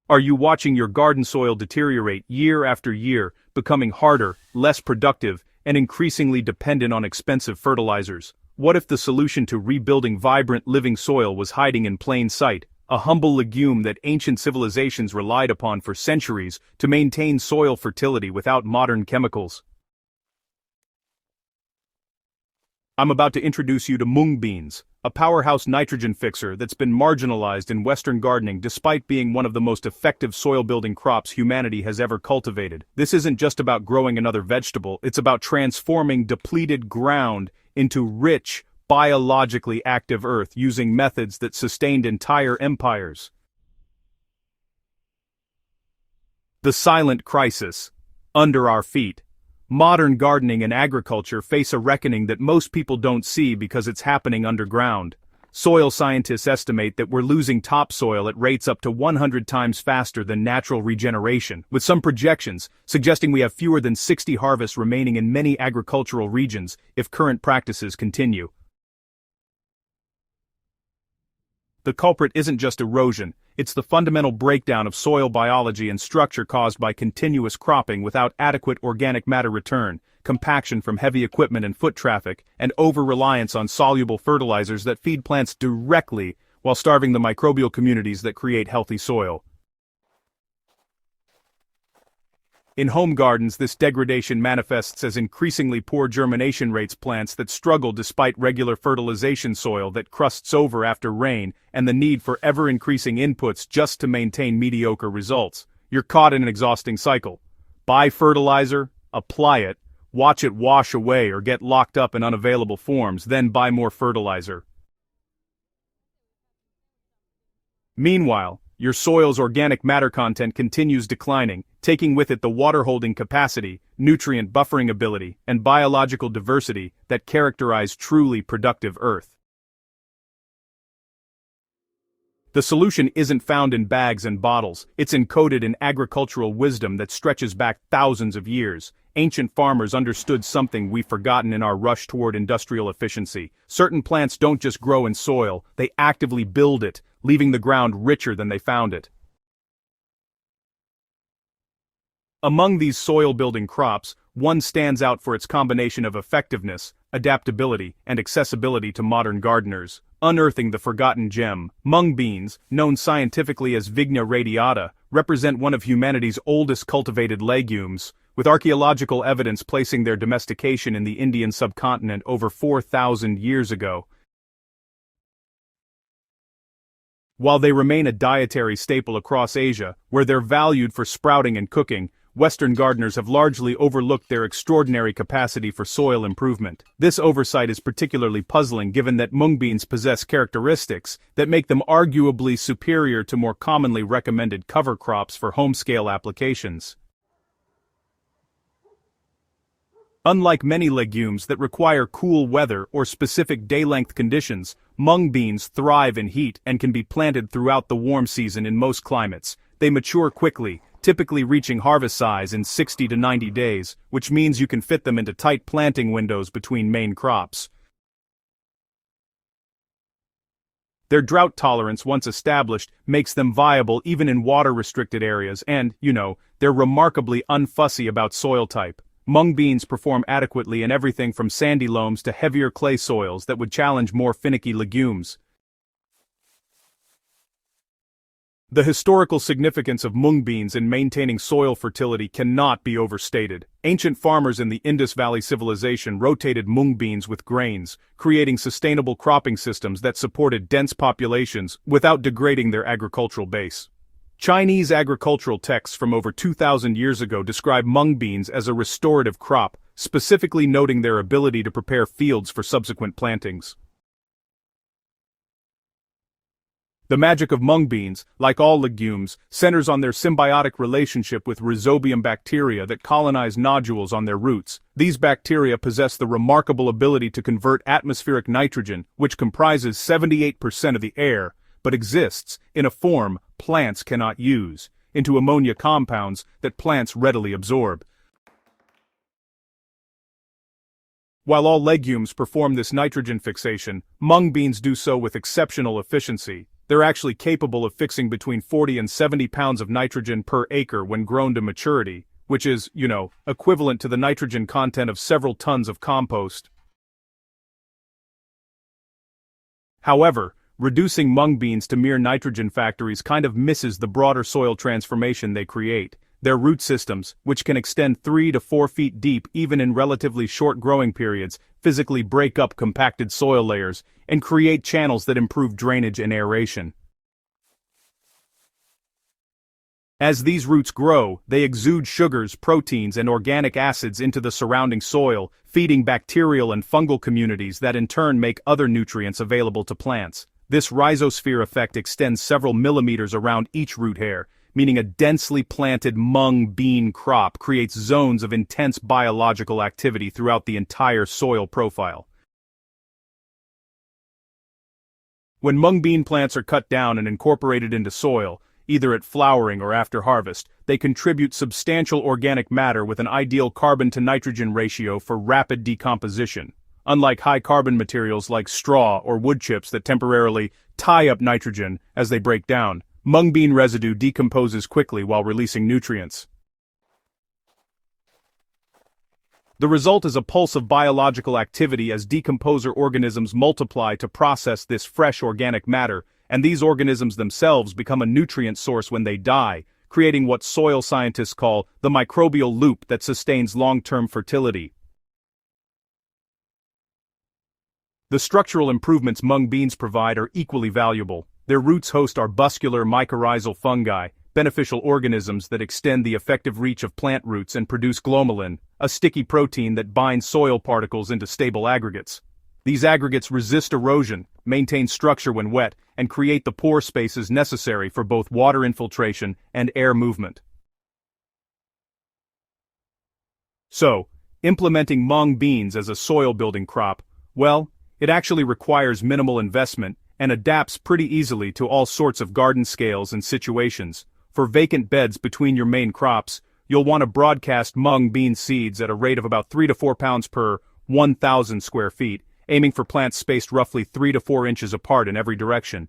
Are you watching your garden soil deteriorate year after year, becoming harder, less productive, and increasingly dependent on expensive fertilizers? What if the solution to rebuilding vibrant living soil was hiding in plain sight, a humble legume that ancient civilizations relied upon for centuries to maintain soil fertility without modern chemicals? I'm about to introduce you to mung beans, a powerhouse nitrogen fixer that's been marginalized in Western gardening despite being one of the most effective soil-building crops humanity has ever cultivated. This isn't just about growing another vegetable, it's about transforming depleted ground into rich, biologically active earth using methods that sustained entire empires. The silent crisis. Under our feet. Modern gardening and agriculture face a reckoning that most people don't see because it's happening underground. Soil scientists estimate that we're losing topsoil at rates up to 100 times faster than natural regeneration, with some projections suggesting we have fewer than 60 harvests remaining in many agricultural regions if current practices continue. The culprit isn't just erosion, it's the fundamental breakdown of soil biology and structure caused by continuous cropping without adequate organic matter return, compaction from heavy equipment and foot traffic, and over-reliance on soluble fertilizers that feed plants directly while starving the microbial communities that create healthy soil. In home gardens, this degradation manifests as increasingly poor germination rates, plants that struggle despite regular fertilization, soil that crusts over after rain, and the need for ever-increasing inputs just to maintain mediocre results. You're caught in an exhausting cycle. Buy fertilizer, apply it, watch it wash away or get locked up in unavailable forms, then buy more fertilizer. Meanwhile, your soil's organic matter content continues declining, taking with it the water-holding capacity, nutrient buffering ability, and biological diversity that characterize truly productive Earth. The solution isn't found in bags and bottles, it's encoded in agricultural wisdom that stretches back thousands of years. Ancient farmers understood something we've forgotten in our rush toward industrial efficiency. Certain plants don't just grow in soil, they actively build it, leaving the ground richer than they found it. Among these soil-building crops, one stands out for its combination of effectiveness, adaptability, and accessibility to modern gardeners. Unearthing the forgotten gem, mung beans, known scientifically as Vigna radiata, represent one of humanity's oldest cultivated legumes, with archaeological evidence placing their domestication in the Indian subcontinent over 4,000 years ago. While they remain a dietary staple across Asia, where they're valued for sprouting and cooking, Western gardeners have largely overlooked their extraordinary capacity for soil improvement. This oversight is particularly puzzling given that mung beans possess characteristics that make them arguably superior to more commonly recommended cover crops for home-scale applications. Unlike many legumes that require cool weather or specific day-length conditions, mung beans thrive in heat and can be planted throughout the warm season in most climates. They mature quickly, typically reaching harvest size in 60 to 90 days, which means you can fit them into tight planting windows between main crops. Their drought tolerance, once established, makes them viable even in water-restricted areas and, they're remarkably unfussy about soil type. Mung beans perform adequately in everything from sandy loams to heavier clay soils that would challenge more finicky legumes. The historical significance of mung beans in maintaining soil fertility cannot be overstated. Ancient farmers in the Indus Valley Civilization rotated mung beans with grains, creating sustainable cropping systems that supported dense populations without degrading their agricultural base. Chinese agricultural texts from over 2,000 years ago describe mung beans as a restorative crop, specifically noting their ability to prepare fields for subsequent plantings. The magic of mung beans, like all legumes, centers on their symbiotic relationship with rhizobium bacteria that colonize nodules on their roots. These bacteria possess the remarkable ability to convert atmospheric nitrogen, which comprises 78% of the air, but exists in a form plants cannot use, into ammonia compounds that plants readily absorb. While all legumes perform this nitrogen fixation, mung beans do so with exceptional efficiency. They're actually capable of fixing between 40 and 70 pounds of nitrogen per acre when grown to maturity, which is, equivalent to the nitrogen content of several tons of compost. However, reducing mung beans to mere nitrogen factories kind of misses the broader soil transformation they create. Their root systems, which can extend 3 to 4 feet deep even in relatively short growing periods, physically break up compacted soil layers and create channels that improve drainage and aeration. As these roots grow, they exude sugars, proteins, and organic acids into the surrounding soil, feeding bacterial and fungal communities that in turn make other nutrients available to plants. This rhizosphere effect extends several millimeters around each root hair, meaning a densely planted mung bean crop creates zones of intense biological activity throughout the entire soil profile. When mung bean plants are cut down and incorporated into soil, either at flowering or after harvest, they contribute substantial organic matter with an ideal carbon-to-nitrogen ratio for rapid decomposition. Unlike high-carbon materials like straw or wood chips that temporarily tie up nitrogen as they break down, mung bean residue decomposes quickly while releasing nutrients. The result is a pulse of biological activity as decomposer organisms multiply to process this fresh organic matter, and these organisms themselves become a nutrient source when they die, creating what soil scientists call the microbial loop that sustains long-term fertility. The structural improvements mung beans provide are equally valuable. Their roots host arbuscular mycorrhizal fungi, beneficial organisms that extend the effective reach of plant roots and produce glomalin, a sticky protein that binds soil particles into stable aggregates. These aggregates resist erosion, maintain structure when wet, and create the pore spaces necessary for both water infiltration and air movement. So, implementing mung beans as a soil-building crop, well, it actually requires minimal investment and adapts pretty easily to all sorts of garden scales and situations. For vacant beds between your main crops, you'll want to broadcast mung bean seeds at a rate of about 3 to 4 pounds per 1,000 square feet, aiming for plants spaced roughly 3 to 4 inches apart in every direction.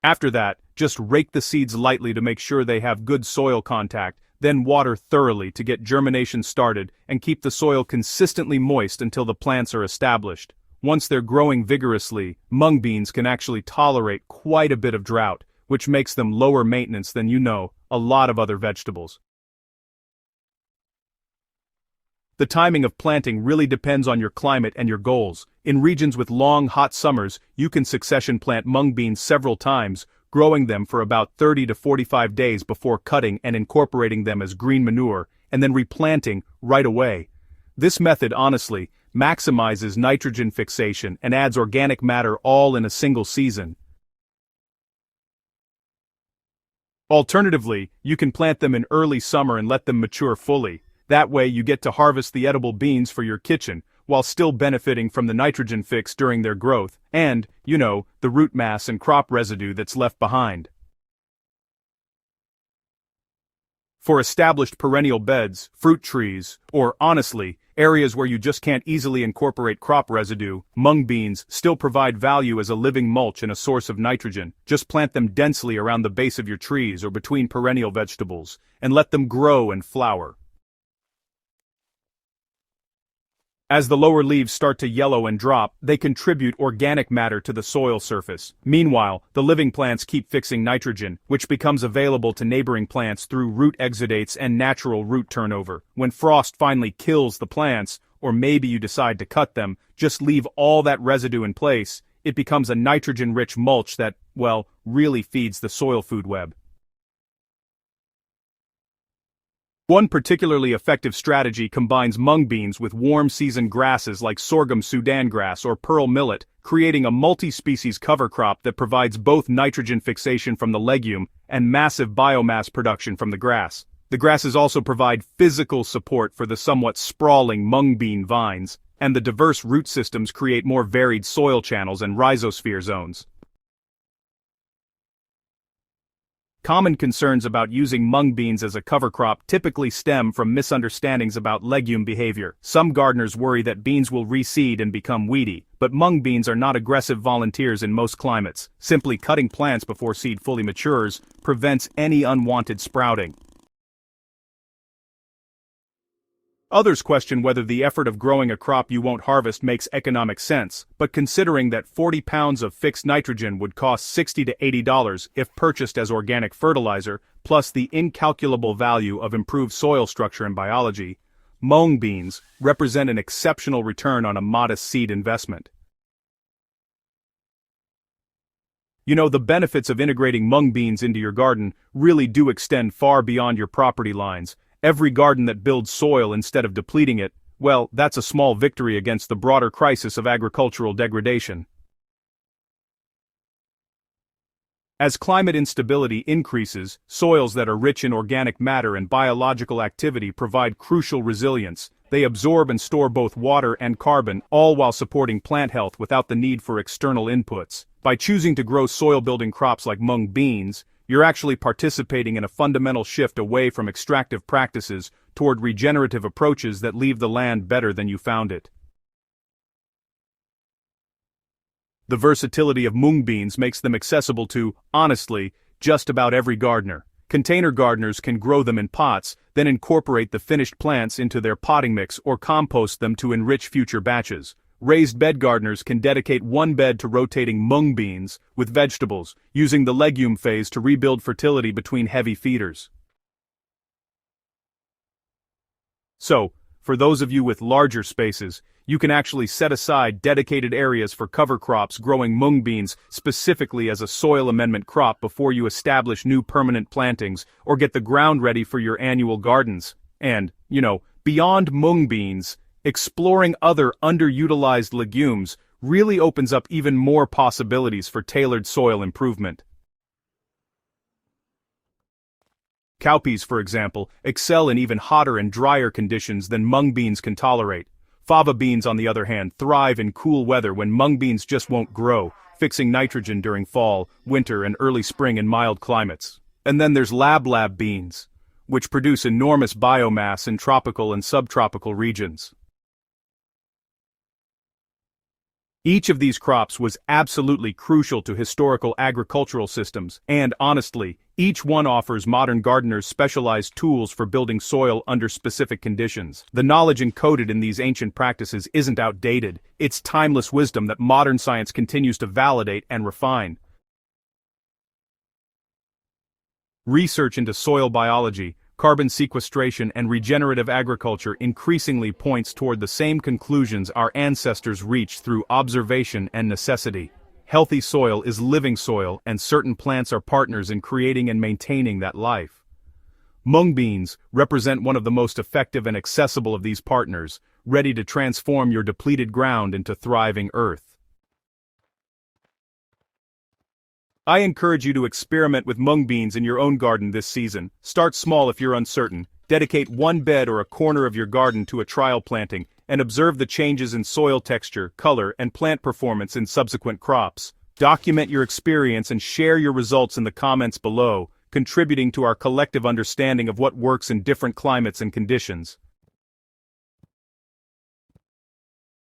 After that, just rake the seeds lightly to make sure they have good soil contact, then water thoroughly to get germination started and keep the soil consistently moist until the plants are established. Once they're growing vigorously, mung beans can actually tolerate quite a bit of drought, which makes them lower maintenance than a lot of other vegetables. The timing of planting really depends on your climate and your goals. In regions with long, hot summers, you can succession plant mung beans several times, growing them for about 30 to 45 days before cutting and incorporating them as green manure, and then replanting right away. This method honestly maximizes nitrogen fixation and adds organic matter all in a single season. Alternatively, you can plant them in early summer and let them mature fully. That way you get to harvest the edible beans for your kitchen, while still benefiting from the nitrogen fix during their growth, and, the root mass and crop residue that's left behind. For established perennial beds, fruit trees, or, honestly, areas where you just can't easily incorporate crop residue, mung beans still provide value as a living mulch and a source of nitrogen. Just plant them densely around the base of your trees or between perennial vegetables, and let them grow and flower. As the lower leaves start to yellow and drop, they contribute organic matter to the soil surface. Meanwhile, the living plants keep fixing nitrogen, which becomes available to neighboring plants through root exudates and natural root turnover. When frost finally kills the plants, or maybe you decide to cut them, just leave all that residue in place. It becomes a nitrogen-rich mulch that, really feeds the soil food web. One particularly effective strategy combines mung beans with warm-season grasses like sorghum Sudan grass or pearl millet, creating a multi-species cover crop that provides both nitrogen fixation from the legume and massive biomass production from the grass. The grasses also provide physical support for the somewhat sprawling mung bean vines, and the diverse root systems create more varied soil channels and rhizosphere zones. Common concerns about using mung beans as a cover crop typically stem from misunderstandings about legume behavior. Some gardeners worry that beans will reseed and become weedy, but mung beans are not aggressive volunteers in most climates. Simply cutting plants before seed fully matures prevents any unwanted sprouting. Others question whether the effort of growing a crop you won't harvest makes economic sense, but considering that 40 pounds of fixed nitrogen would cost $60 to $80 if purchased as organic fertilizer, plus the incalculable value of improved soil structure and biology, mung beans represent an exceptional return on a modest seed investment. You know, the benefits of integrating mung beans into your garden really do extend far beyond your property lines. Every garden that builds soil instead of depleting it, well, that's a small victory against the broader crisis of agricultural degradation. As climate instability increases, soils that are rich in organic matter and biological activity provide crucial resilience. They absorb and store both water and carbon, all while supporting plant health without the need for external inputs. By choosing to grow soil-building crops like mung beans, you're actually participating in a fundamental shift away from extractive practices toward regenerative approaches that leave the land better than you found it. The versatility of mung beans makes them accessible to, honestly, just about every gardener. Container gardeners can grow them in pots, then incorporate the finished plants into their potting mix or compost them to enrich future batches. Raised bed gardeners can dedicate one bed to rotating mung beans with vegetables, using the legume phase to rebuild fertility between heavy feeders. So, for those of you with larger spaces, you can actually set aside dedicated areas for cover crops growing mung beans specifically as a soil amendment crop before you establish new permanent plantings or get the ground ready for your annual gardens. And, beyond mung beans, exploring other underutilized legumes really opens up even more possibilities for tailored soil improvement. Cowpeas, for example, excel in even hotter and drier conditions than mung beans can tolerate. Fava beans, on the other hand, thrive in cool weather when mung beans just won't grow, fixing nitrogen during fall, winter, and early spring in mild climates. And then there's lab beans, which produce enormous biomass in tropical and subtropical regions. Each of these crops was absolutely crucial to historical agricultural systems, and honestly, each one offers modern gardeners specialized tools for building soil under specific conditions. The knowledge encoded in these ancient practices isn't outdated, it's timeless wisdom that modern science continues to validate and refine. Research into soil biology, carbon sequestration, and regenerative agriculture increasingly points toward the same conclusions our ancestors reached through observation and necessity. Healthy soil is living soil, and certain plants are partners in creating and maintaining that life. Mung beans represent one of the most effective and accessible of these partners, ready to transform your depleted ground into thriving earth. I encourage you to experiment with mung beans in your own garden this season. Start small if you're uncertain. Dedicate one bed or a corner of your garden to a trial planting, and observe the changes in soil texture, color, and plant performance in subsequent crops. Document your experience and share your results in the comments below, contributing to our collective understanding of what works in different climates and conditions.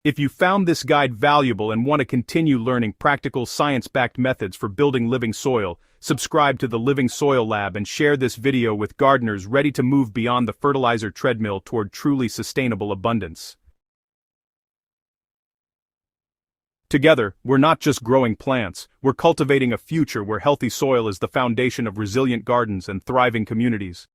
If you found this guide valuable and want to continue learning practical science-backed methods for building living soil, subscribe to the Living Soil Lab and share this video with gardeners ready to move beyond the fertilizer treadmill toward truly sustainable abundance. Together, we're not just growing plants, we're cultivating a future where healthy soil is the foundation of resilient gardens and thriving communities.